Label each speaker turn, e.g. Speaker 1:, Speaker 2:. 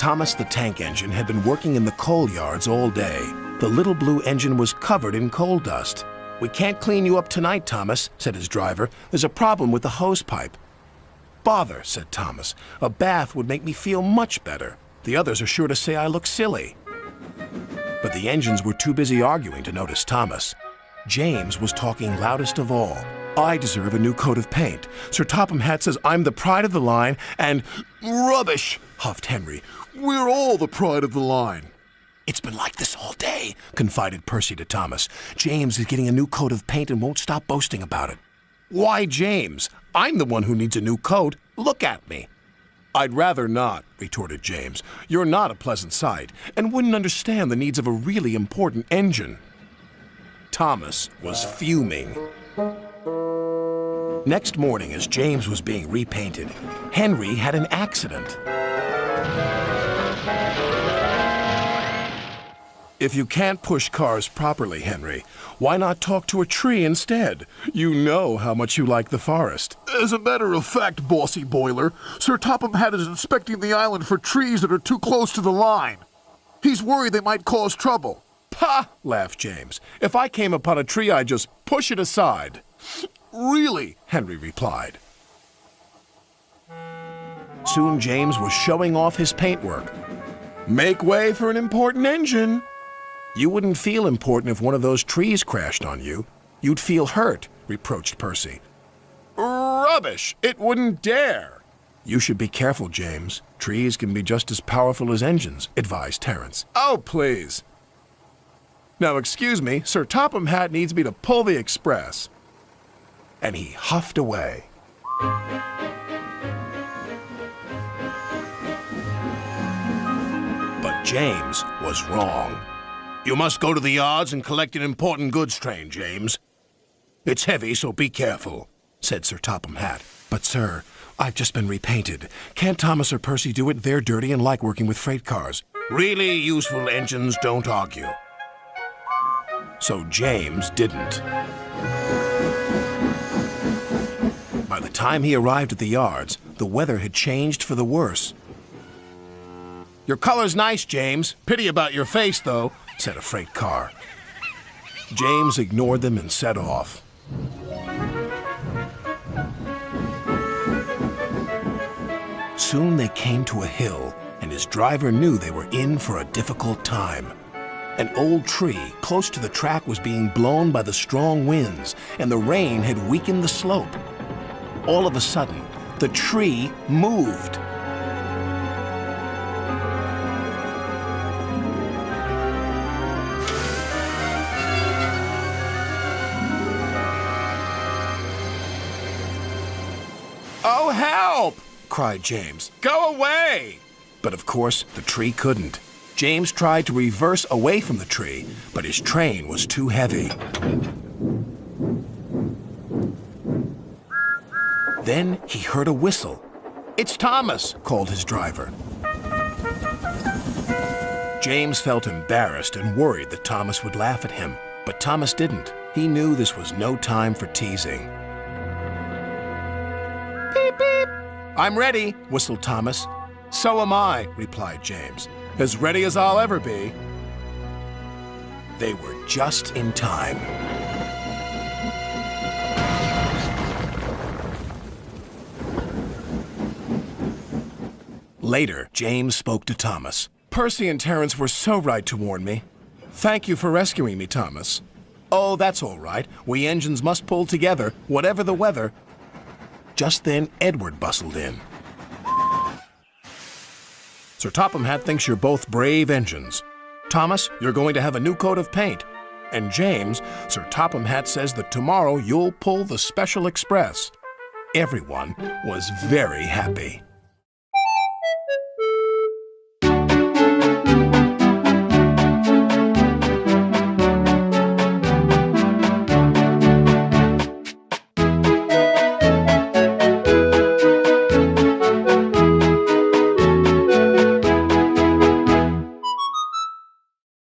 Speaker 1: Thomas the Tank Engine had been working in the coal yards all day. The little blue engine was covered in coal dust. "We can't clean you up tonight, Thomas," said his driver. "There's a problem with the hose pipe." "Bother," said Thomas. "A bath would make me feel much better. The others are sure to say I look silly." But the engines were too busy arguing to notice Thomas. James was talking loudest of all. "I deserve a new coat of paint. Sir Topham Hatt says I'm the pride of the line, and—" "Rubbish," huffed Henry. "We're all the pride of the line." "It's been like this all day," confided Percy to Thomas. "James is getting a new coat of paint and won't stop boasting about it." "Why, James? I'm the one who needs a new coat. Look at me." "I'd rather not," retorted James. "You're not a pleasant sight, and wouldn't understand the needs of a really important engine." Thomas was fuming. Next morning, as James was being repainted, Henry had an accident. "If you can't push cars properly, Henry, why not talk to a tree instead? You know how much you like the forest." "As a matter of fact, Bossy Boiler, Sir Topham Hatt is inspecting the island for trees that are too close to the line. He's worried they might cause trouble." "Pah!" laughed James. "If I came upon a tree, I'd just push it aside." "Really?" Henry replied. Soon James was showing off his paintwork. "Make way for an important engine." "You wouldn't feel important if one of those trees crashed on you. You'd feel hurt," reproached Percy. "Rubbish! It wouldn't dare." "You should be careful, James. Trees can be just as powerful as engines," advised Terence. "Oh, please. Now, excuse me, Sir Topham Hatt needs me to pull the express." And he huffed away. But James was wrong. "You must go to the yards and collect an important goods train, James. It's heavy, so be careful," said Sir Topham Hatt. "But, sir, I've just been repainted. Can't Thomas or Percy do it? They're dirty and like working with freight cars." "Really useful engines don't argue." So James didn't. By the time he arrived at the yards, the weather had changed for the worse. "Your color's nice, James. Pity about your face, though," said a freight car. James ignored them and set off. Soon they came to a hill, and his driver knew they were in for a difficult time. An old tree close to the track was being blown by the strong winds, and the rain had weakened the slope. All of a sudden, the tree moved. "Oh, help!" cried James. "Go away!" But of course, the tree couldn't. James tried to reverse away from the tree, but his train was too heavy. Then he heard a whistle. "It's Thomas," called his driver. James felt embarrassed and worried that Thomas would laugh at him, but Thomas didn't. He knew this was no time for teasing. "Beep, beep." "I'm ready," whistled Thomas. "So am I," replied James. "As ready as I'll ever be." They were just in time. Later, James spoke to Thomas. "Percy and Terence were so right to warn me. Thank you for rescuing me, Thomas." "Oh, that's all right. We engines must pull together, whatever the weather." Just then, Edward bustled in. "Sir Topham Hatt thinks you're both brave engines. Thomas, you're going to have a new coat of paint. And James, Sir Topham Hatt says that tomorrow you'll pull the Special Express." Everyone was very happy.